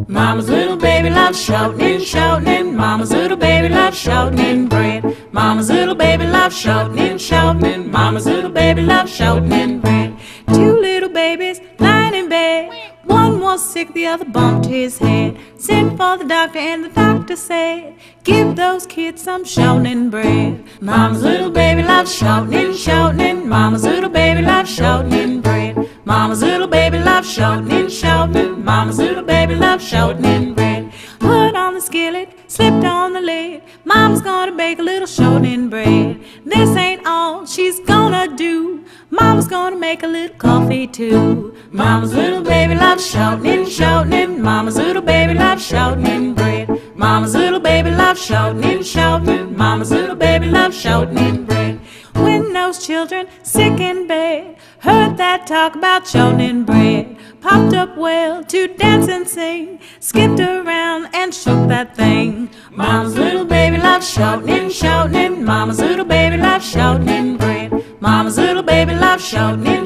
Mama's little baby loves shouting and shouting, and Mama's little baby loves shouting and bread. Mama's little baby loves shouting and shouting, and Mama's little baby loves shouting and bread. Two little babies lying in bed, one was sick, the other bumped his head. Sent for the doctor and the doctor said, give those kids some shouting and bread. Mama's little baby loves shouting and shouting, and Mama's little baby loves shouting and bread. Mama's little baby loves shouting and shouting, Mama's little baby loves shouting and bread. Put on the skillet, slipped on the lid, Mama's gonna bake a little shouting and bread. This ain't all she's gonna do, Mama's gonna make a little coffee too. Mama's little baby loves shouting and shouting, and Mama's little baby loves shouting and bread. Mama's little baby loves shouting and shouting, Mama's little baby loves shouting and bread. When those children sick in bed heard that talk about shouting and bread, popped up well to dance and sing, skipped around and shook that thing. Mama's little baby loves shouting and shouting, and Mama's little baby loves shouting and bread. Mama's little baby loves shouting and